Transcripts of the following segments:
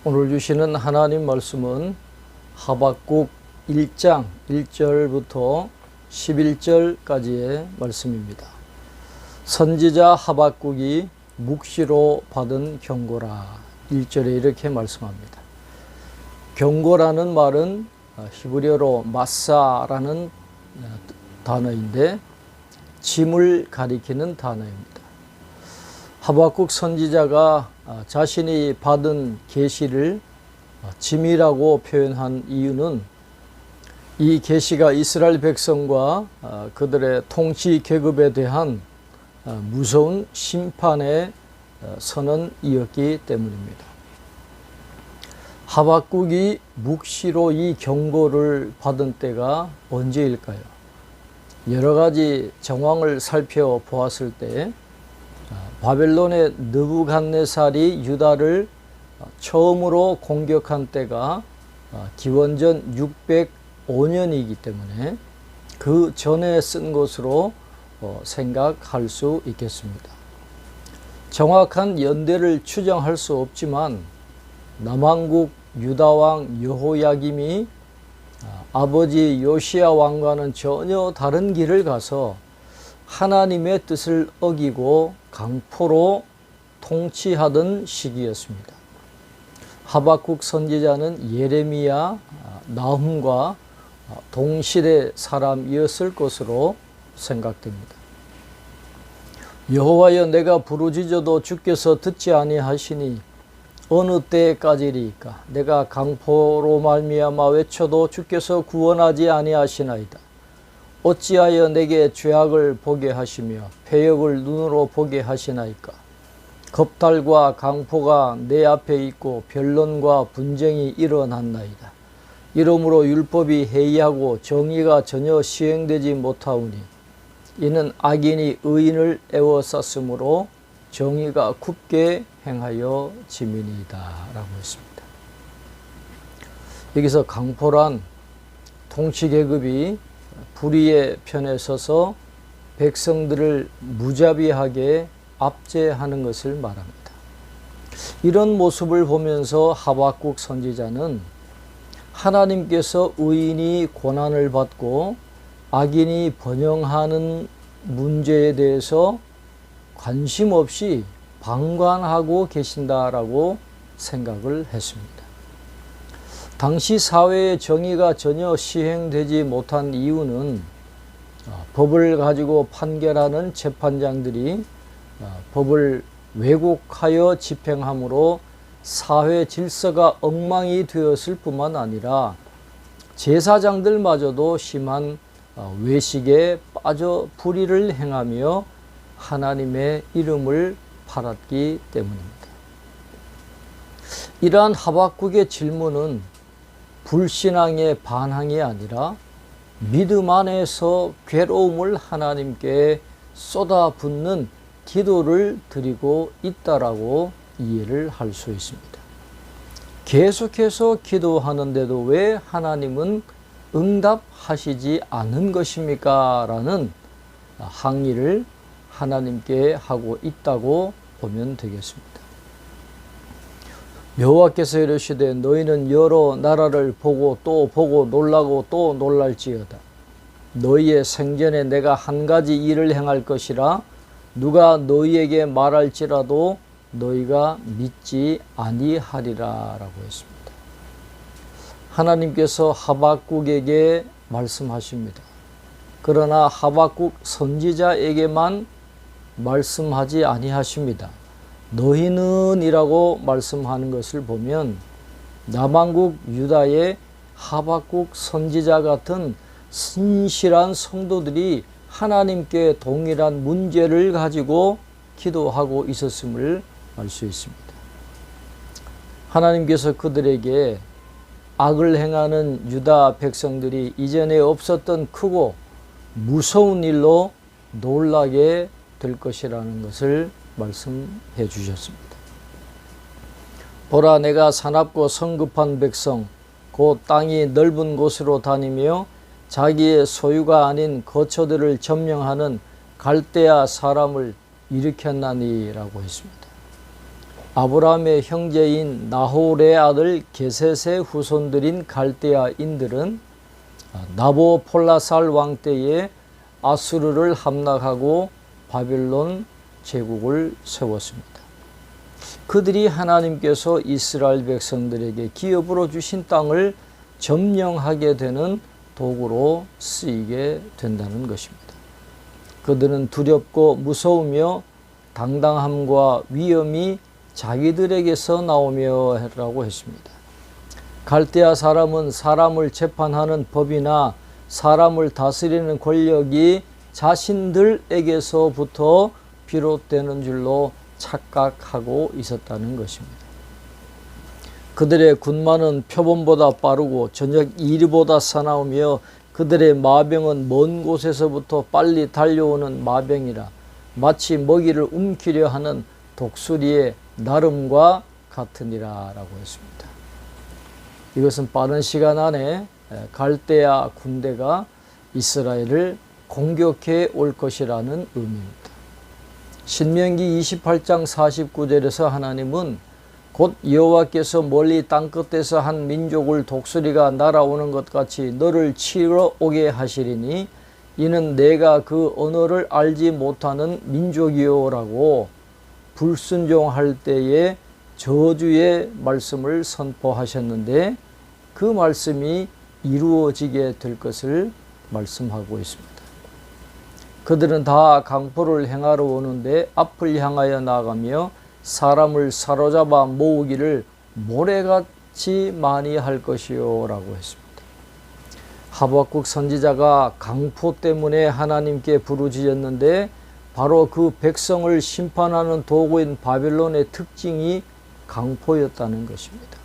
오늘 주시는 하나님 말씀은 하박국 1장 1절부터 11절까지의 말씀입니다. 선지자 하박국이 묵시로 받은 경고라. 1절에 이렇게 말씀합니다. 경고라는 말은 히브리어로 마사라는 단어인데 짐을 가리키는 단어입니다. 하박국 선지자가 자신이 받은 계시를 짐이라고 표현한 이유는 이 계시가 이스라엘 백성과 그들의 통치 계급에 대한 무서운 심판의 선언이었기 때문입니다. 하박국이 묵시로 이 경고를 받은 때가 언제일까요? 여러 가지 정황을 살펴보았을 때 바벨론의 느부갓네살이 유다를 처음으로 공격한 때가 기원전 605년이기 때문에 그 전에 쓴 것으로 생각할 수 있겠습니다. 정확한 연대를 추정할 수 없지만 남왕국 유다왕 여호야김이 아버지 요시야 왕과는 전혀 다른 길을 가서 하나님의 뜻을 어기고 강포로 통치하던 시기였습니다. 하박국 선지자는 예레미야, 나훔과 동시대 사람이었을 것으로 생각됩니다. 여호와여, 내가 부르짖어도 주께서 듣지 아니하시니 어느 때까지리이까? 내가 강포로 말미암아 외쳐도 주께서 구원하지 아니하시나이다. 어찌하여 내게 죄악을 보게 하시며 패역을 눈으로 보게 하시나이까? 겁탈과 강포가 내 앞에 있고 변론과 분쟁이 일어났나이다. 이러므로 율법이 해이하고 정의가 전혀 시행되지 못하오니 이는 악인이 의인을 애워쌌으므로 정의가 굽게 행하여 지민이다 라고 했습니다. 여기서 강포란 통치계급이 불의의 편에 서서 백성들을 무자비하게 압제하는 것을 말합니다. 이런 모습을 보면서 하박국 선지자는 하나님께서 의인이 고난을 받고 악인이 번영하는 문제에 대해서 관심 없이 방관하고 계신다라고 생각을 했습니다. 당시 사회의 정의가 전혀 시행되지 못한 이유는 법을 가지고 판결하는 재판장들이 법을 왜곡하여 집행함으로 사회 질서가 엉망이 되었을 뿐만 아니라 제사장들마저도 심한 외식에 빠져 불의를 행하며 하나님의 이름을 팔았기 때문입니다. 이러한 하박국의 질문은 불신앙의 반항이 아니라 믿음 안에서 괴로움을 하나님께 쏟아붓는 기도를 드리고 있다라고 이해를 할 수 있습니다. 계속해서 기도하는데도 왜 하나님은 응답하시지 않은 것입니까? 라는 항의를 하나님께 하고 있다고 보면 되겠습니다. 여호와께서 이르시되 너희는 여러 나라를 보고 또 보고 놀라고 또 놀랄지어다. 너희의 생전에 내가 한 가지 일을 행할 것이라 누가 너희에게 말할지라도 너희가 믿지 아니하리라 라고 했습니다. 하나님께서 하박국에게 말씀하십니다. 그러나 하박국 선지자에게만 말씀하지 아니하십니다. 너희는 이라고 말씀하는 것을 보면 남왕국 유다의 하박국 선지자 같은 신실한 성도들이 하나님께 동일한 문제를 가지고 기도하고 있었음을 알 수 있습니다. 하나님께서 그들에게 악을 행하는 유다 백성들이 이전에 없었던 크고 무서운 일로 놀라게 될 것이라는 것을 말씀해 주셨습니다. 보라, 내가 사납고 성급한 백성 곧 땅이 넓은 곳으로 다니며 자기의 소유가 아닌 거처들을 점령하는 갈대아 사람을 일으켰나니라고 했습니다. 아브라함의 형제인 나홀의 아들 게셋의 후손들인 갈대아인들은 나보폴라살 왕 때에 아수르를 함락하고 바벨론 제국을 세웠습니다. 그들이 하나님께서 이스라엘 백성들에게 기업으로 주신 땅을 점령하게 되는 도구로 쓰이게 된다는 것입니다. 그들은 두렵고 무서우며 당당함과 위엄이 자기들에게서 나오며 라고 했습니다. 갈대아 사람은 사람을 재판하는 법이나 사람을 다스리는 권력이 자신들에게서부터 비롯되는 줄로 착각하고 있었다는 것입니다. 그들의 군마는 표범보다 빠르고 저녁 이리보다 사나우며 그들의 마병은 먼 곳에서부터 빨리 달려오는 마병이라 마치 먹이를 움키려 하는 독수리의 나름과 같으니라 라고 했습니다. 이것은 빠른 시간 안에 갈대아 군대가 이스라엘을 공격해 올 것이라는 의미입니다. 신명기 28장 49절에서 하나님은 곧 여호와께서 멀리 땅끝에서 한 민족을 독수리가 날아오는 것 같이 너를 치러 오게 하시리니 이는 내가 그 언어를 알지 못하는 민족이요라고 불순종할 때에 저주의 말씀을 선포하셨는데 그 말씀이 이루어지게 될 것을 말씀하고 있습니다. 그들은 다 강포를 행하러 오는데 앞을 향하여 나가며 사람을 사로잡아 모으기를 모래같이 많이 할 것이요 라고 했습니다. 하박국 선지자가 강포 때문에 하나님께 부르짖었는데 바로 그 백성을 심판하는 도구인 바벨론의 특징이 강포였다는 것입니다.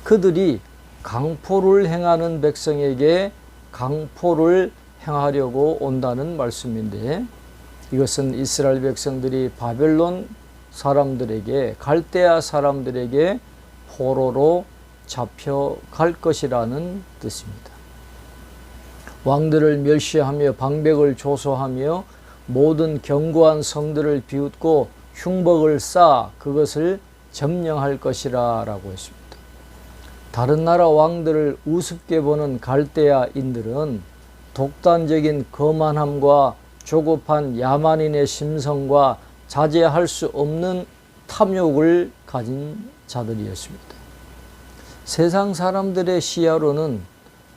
그들이 강포를 행하는 백성에게 강포를 행하려고 온다는 말씀인데 이것은 이스라엘 백성들이 바벨론 사람들에게 갈대아 사람들에게 포로로 잡혀갈 것이라는 뜻입니다. 왕들을 멸시하며 방백을 조소하며 모든 견고한 성들을 비웃고 흉복을 쌓아 그것을 점령할 것이라 라고 했습니다. 다른 나라 왕들을 우습게 보는 갈대아인들은 독단적인 거만함과 조급한 야만인의 심성과 자제할 수 없는 탐욕을 가진 자들이었습니다. 세상 사람들의 시야로는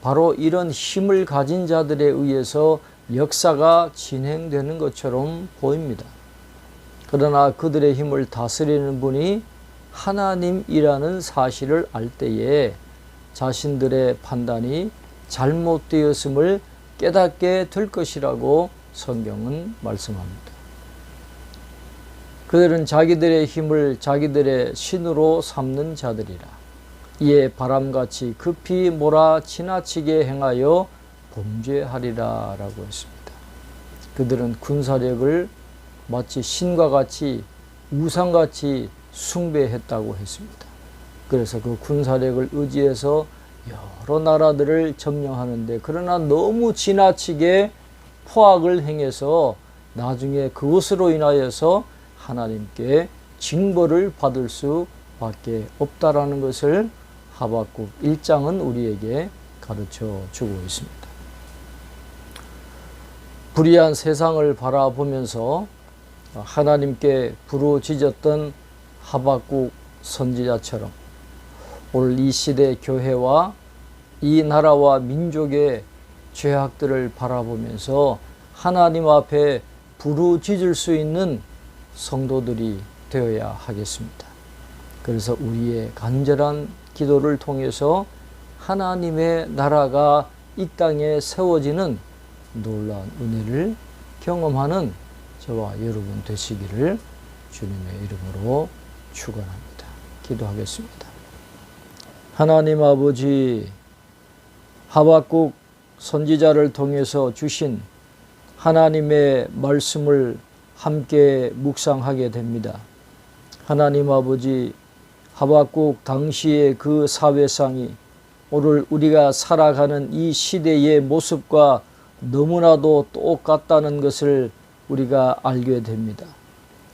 바로 이런 힘을 가진 자들에 의해서 역사가 진행되는 것처럼 보입니다. 그러나 그들의 힘을 다스리는 분이 하나님이라는 사실을 알 때에 자신들의 판단이 잘못되었음을 깨닫게 될 것이라고 성경은 말씀합니다. 그들은 자기들의 힘을 자기들의 신으로 삼는 자들이라. 이에 바람같이 급히 몰아 지나치게 행하여 범죄하리라 라고 했습니다. 그들은 군사력을 마치 신과 같이 우상같이 숭배했다고 했습니다. 그래서 그 군사력을 의지해서 여러 나라들을 점령하는데 그러나 너무 지나치게 포악을 행해서 나중에 그것으로 인하여서 하나님께 징벌을 받을 수밖에 없다라는 것을 하박국 1장은 우리에게 가르쳐 주고 있습니다. 불의한 세상을 바라보면서 하나님께 부르짖었던 하박국 선지자처럼 오늘 이 시대 교회와 이 나라와 민족의 죄악들을 바라보면서 하나님 앞에 부르짖을 수 있는 성도들이 되어야 하겠습니다. 그래서 우리의 간절한 기도를 통해서 하나님의 나라가 이 땅에 세워지는 놀라운 은혜를 경험하는 저와 여러분 되시기를 주님의 이름으로 축원합니다. 기도하겠습니다. 하나님 아버지, 하박국 선지자를 통해서 주신 하나님의 말씀을 함께 묵상하게 됩니다. 하나님 아버지, 하박국 당시의 그 사회상이 오늘 우리가 살아가는 이 시대의 모습과 너무나도 똑같다는 것을 우리가 알게 됩니다.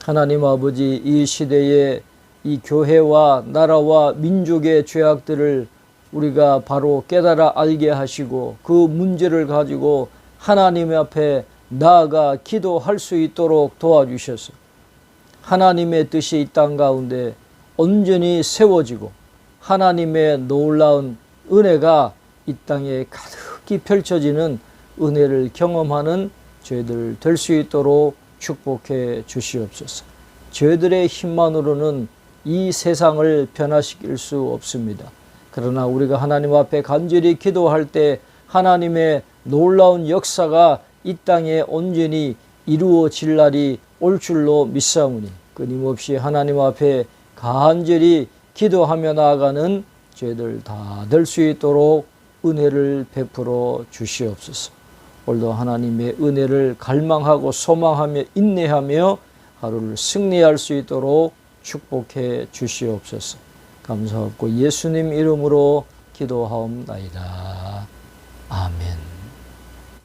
하나님 아버지, 이 시대에 이 교회와 나라와 민족의 죄악들을 우리가 바로 깨달아 알게 하시고 그 문제를 가지고 하나님 앞에 나아가 기도할 수 있도록 도와주셔서 하나님의 뜻이 이 땅 가운데 온전히 세워지고 하나님의 놀라운 은혜가 이 땅에 가득히 펼쳐지는 은혜를 경험하는 저희들 될 수 있도록 축복해 주시옵소서. 저희들의 힘만으로는 이 세상을 변화시킬 수 없습니다. 그러나 우리가 하나님 앞에 간절히 기도할 때 하나님의 놀라운 역사가 이 땅에 온전히 이루어질 날이 올 줄로 믿사오니 끊임없이 하나님 앞에 간절히 기도하며 나아가는 저희들 다 될 수 있도록 은혜를 베풀어 주시옵소서. 오늘도 하나님의 은혜를 갈망하고 소망하며 인내하며 하루를 승리할 수 있도록 축복해 주시옵소서. 감사하고 예수님 이름으로 기도하옵나이다. 아멘.